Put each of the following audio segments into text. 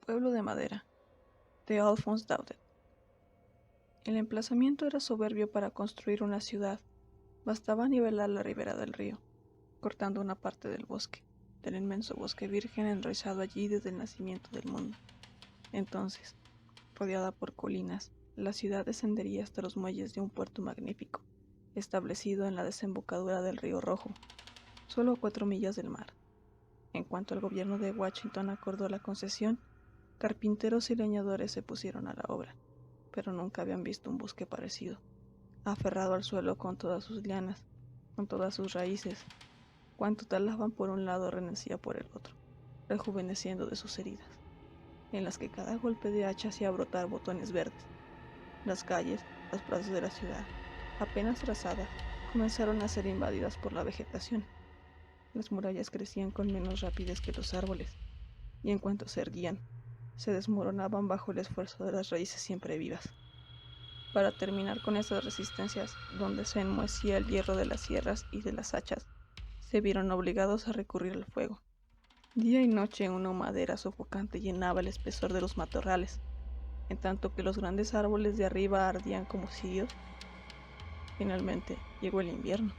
Pueblo de madera, de Alphonse Daudet. El emplazamiento era soberbio para construir una ciudad. Bastaba nivelar la ribera del río, cortando una parte del bosque, del inmenso bosque virgen enraizado allí desde el nacimiento del mundo. Entonces, rodeada por colinas, la ciudad descendería hasta los muelles de un puerto magnífico, establecido en la desembocadura del río Rojo, solo a 4 millas del mar. En cuanto el gobierno de Washington acordó la concesión, carpinteros y leñadores se pusieron a la obra, pero nunca habían visto un bosque parecido, aferrado al suelo con todas sus lianas, con todas sus raíces. Cuanto talaban por un lado renacía por el otro, rejuveneciendo de sus heridas, en las que cada golpe de hacha hacía brotar botones verdes. Las calles, las plazas de la ciudad, apenas trazadas, comenzaron a ser invadidas por la vegetación. Las murallas crecían con menos rapidez que los árboles, y en cuanto se erguían, se desmoronaban bajo el esfuerzo de las raíces siempre vivas. Para terminar con esas resistencias, donde se enmohecía el hierro de las sierras y de las hachas, se vieron obligados a recurrir al fuego. Día y noche una humadera sofocante llenaba el espesor de los matorrales, en tanto que los grandes árboles de arriba ardían como cirios. Finalmente llegó el invierno.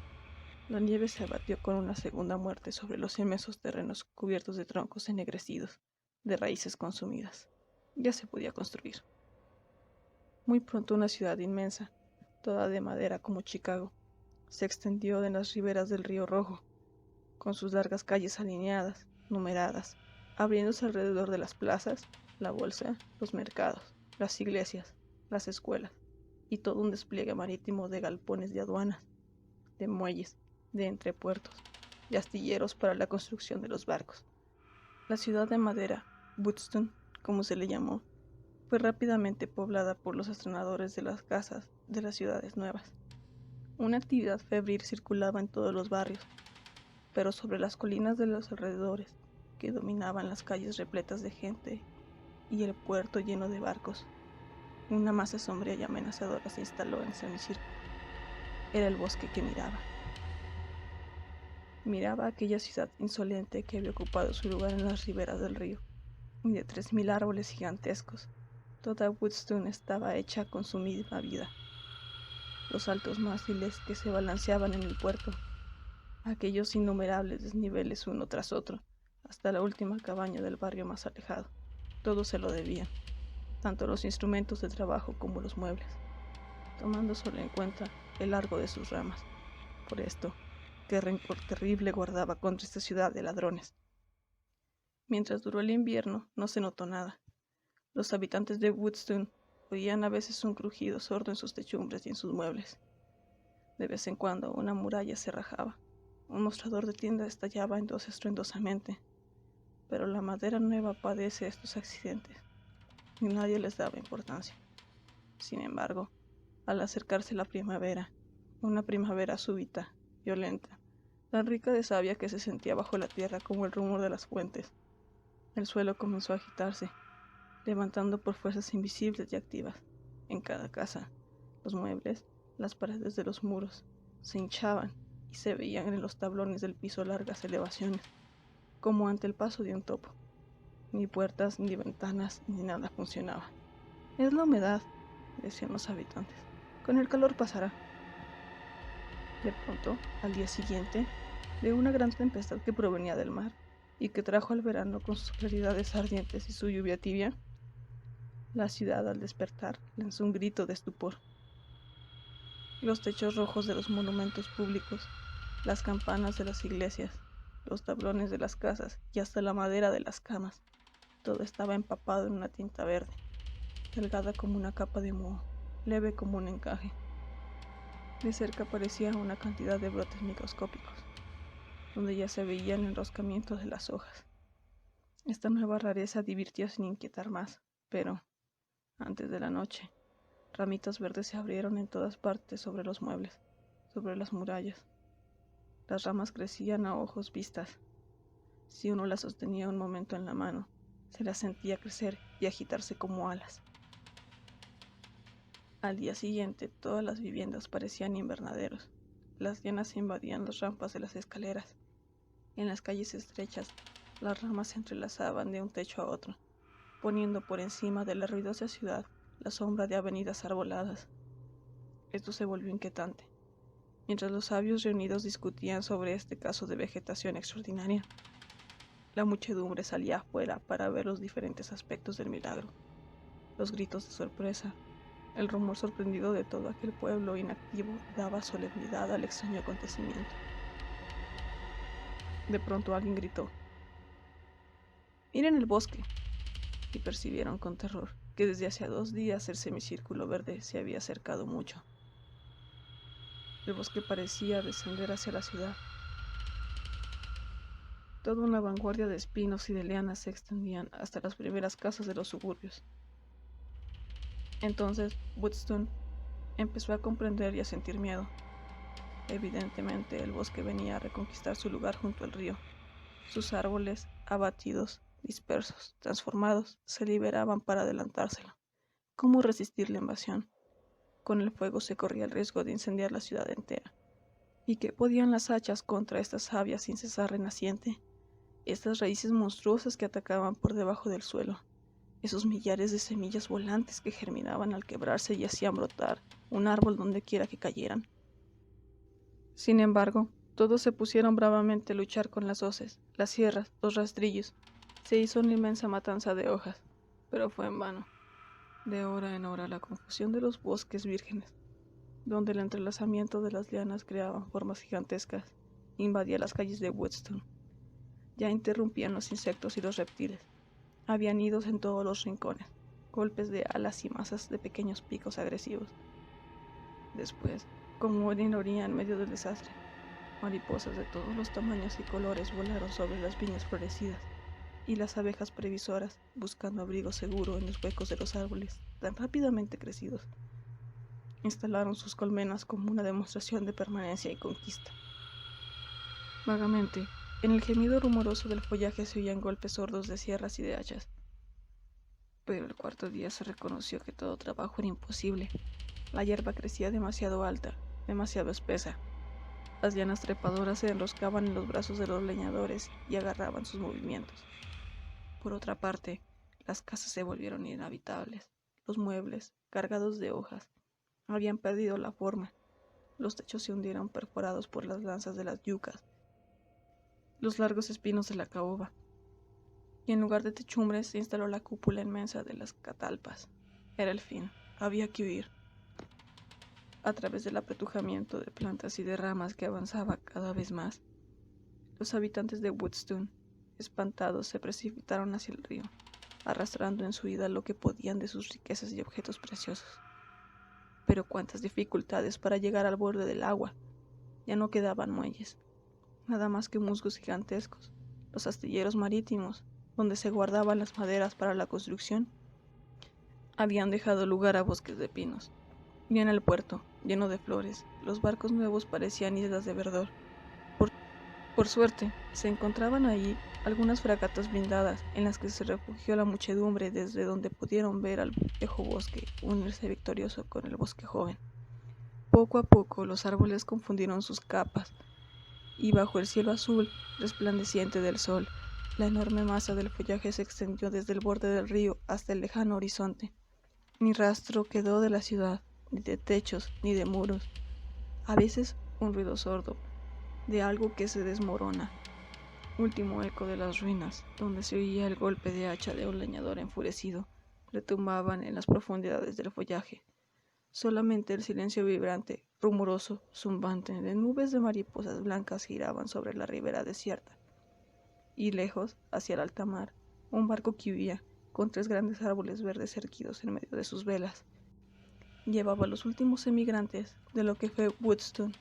La nieve se abatió con una segunda muerte sobre los inmensos terrenos cubiertos de troncos ennegrecidos, de raíces consumidas. Ya se podía construir. Muy pronto una ciudad inmensa, toda de madera como Chicago, se extendió en las riberas del río Rojo, con sus largas calles alineadas, numeradas, abriéndose alrededor de las plazas, la bolsa, los mercados, las iglesias, las escuelas, y todo un despliegue marítimo de galpones de aduanas, de muelles, de entrepuertos, de astilleros para la construcción de los barcos. La ciudad de madera, Woodston, como se le llamó, fue rápidamente poblada por los estrenadores de las casas de las ciudades nuevas. Una actividad febril circulaba en todos los barrios, pero sobre las colinas de los alrededores, que dominaban las calles repletas de gente y el puerto lleno de barcos, una masa sombría y amenazadora se instaló en semicírculo. Era el bosque que miraba. Miraba aquella ciudad insolente que había ocupado su lugar en las riberas del río, y de 3000 árboles gigantescos. Toda Woodstown estaba hecha con su misma vida. Los altos mástiles que se balanceaban en el puerto, aquellos innumerables desniveles uno tras otro, hasta la última cabaña del barrio más alejado. Todo se lo debían, tanto los instrumentos de trabajo como los muebles, tomando solo en cuenta el largo de sus ramas. Por esto, qué rencor terrible guardaba contra esta ciudad de ladrones. Mientras duró el invierno, no se notó nada. Los habitantes de Woodstown oían a veces un crujido sordo en sus techumbres y en sus muebles. De vez en cuando una muralla se rajaba, un mostrador de tienda estallaba en dos estruendosamente, pero la madera nueva padece estos accidentes, y nadie les daba importancia. Sin embargo, al acercarse la primavera, una primavera súbita, violenta, tan rica de savia que se sentía bajo la tierra como el rumor de las fuentes, el suelo comenzó a agitarse, levantando por fuerzas invisibles y activas. En cada casa, los muebles, las paredes de los muros, se hinchaban y se veían en los tablones del piso largas elevaciones, como ante el paso de un topo. Ni puertas, ni ventanas, ni nada funcionaba. Es la humedad, decían los habitantes. Con el calor pasará. De pronto, al día siguiente, de una gran tempestad que provenía del mar y que trajo al verano con sus claridades ardientes y su lluvia tibia, la ciudad al despertar lanzó un grito de estupor. Los techos rojos de los monumentos públicos, las campanas de las iglesias, los tablones de las casas y hasta la madera de las camas, todo estaba empapado en una tinta verde, delgada como una capa de moho, leve como un encaje. De cerca parecía una cantidad de brotes microscópicos, donde ya se veían enroscamientos de las hojas. Esta nueva rareza divirtió sin inquietar más, pero, antes de la noche, ramitas verdes se abrieron en todas partes sobre los muebles, sobre las murallas. Las ramas crecían a ojos vistas. Si uno las sostenía un momento en la mano, se las sentía crecer y agitarse como alas. Al día siguiente, todas las viviendas parecían invernaderos. Las llanas invadían las rampas de las escaleras. En las calles estrechas, las ramas se entrelazaban de un techo a otro, poniendo por encima de la ruidosa ciudad la sombra de avenidas arboladas. Esto se volvió inquietante. Mientras los sabios reunidos discutían sobre este caso de vegetación extraordinaria, la muchedumbre salía afuera para ver los diferentes aspectos del milagro. Los gritos de sorpresa, el rumor sorprendido de todo aquel pueblo inactivo daba solemnidad al extraño acontecimiento. De pronto alguien gritó: «¡Miren el bosque!», y percibieron con terror que desde hacía 2 días el semicírculo verde se había acercado mucho. El bosque parecía descender hacia la ciudad. Toda una vanguardia de espinos y de lianas se extendían hasta las primeras casas de los suburbios. Entonces Woodstone empezó a comprender y a sentir miedo. Evidentemente el bosque venía a reconquistar su lugar junto al río. Sus árboles, abatidos, dispersos, transformados, se liberaban para adelantárselo. ¿Cómo resistir la invasión? Con el fuego se corría el riesgo de incendiar la ciudad entera. ¿Y qué podían las hachas contra esta savia sin cesar renaciente? Estas raíces monstruosas que atacaban por debajo del suelo. Esos millares de semillas volantes que germinaban al quebrarse y hacían brotar un árbol donde quiera que cayeran. Sin embargo, todos se pusieron bravamente a luchar con las hoces, las sierras, los rastrillos. Se hizo una inmensa matanza de hojas, pero fue en vano. De hora en hora la confusión de los bosques vírgenes, donde el entrelazamiento de las lianas creaban formas gigantescas, invadía las calles de Woodstone. Ya interrumpían los insectos y los reptiles. Había nidos en todos los rincones, golpes de alas y masas de pequeños picos agresivos. Después, como oría en medio del desastre, mariposas de todos los tamaños y colores volaron sobre las viñas florecidas, y las abejas previsoras, buscando abrigo seguro en los huecos de los árboles tan rápidamente crecidos, instalaron sus colmenas como una demostración de permanencia y conquista. Vagamente, en el gemido rumoroso del follaje se oían golpes sordos de sierras y de hachas. Pero el 4.º día se reconoció que todo trabajo era imposible. La hierba crecía demasiado alta, demasiado espesa. Las lianas trepadoras se enroscaban en los brazos de los leñadores y agarraban sus movimientos. Por otra parte, las casas se volvieron inhabitables. Los muebles, cargados de hojas, habían perdido la forma. Los techos se hundieron perforados por las lanzas de las yucas, los largos espinos de la caoba, y en lugar de techumbres se instaló la cúpula inmensa de las catalpas. Era el fin, había que huir. A través del apretujamiento de plantas y de ramas que avanzaba cada vez más, los habitantes de Woodstone, espantados, se precipitaron hacia el río, arrastrando en su huida lo que podían de sus riquezas y objetos preciosos. Pero cuántas dificultades para llegar al borde del agua. Ya no quedaban muelles, nada más que musgos gigantescos. Los astilleros marítimos, donde se guardaban las maderas para la construcción, habían dejado lugar a bosques de pinos. Y en el puerto, lleno de flores, los barcos nuevos parecían islas de verdor. Por suerte, se encontraban allí algunas fragatas blindadas en las que se refugió la muchedumbre, desde donde pudieron ver al viejo bosque unirse victorioso con el bosque joven. Poco a poco los árboles confundieron sus capas, y bajo el cielo azul resplandeciente del sol, la enorme masa del follaje se extendió desde el borde del río hasta el lejano horizonte. Ni rastro quedó de la ciudad, ni de techos, ni de muros. A veces un ruido sordo, de algo que se desmorona. Último eco de las ruinas, donde se oía el golpe de hacha de un leñador enfurecido, retumbaban en las profundidades del follaje. Solamente el silencio vibrante, rumoroso, zumbante, de nubes de mariposas blancas giraban sobre la ribera desierta. Y lejos, hacia el alta mar, un barco que huía, con 3 grandes árboles verdes erguidos en medio de sus velas, llevaba a los últimos emigrantes de lo que fue Woodstone.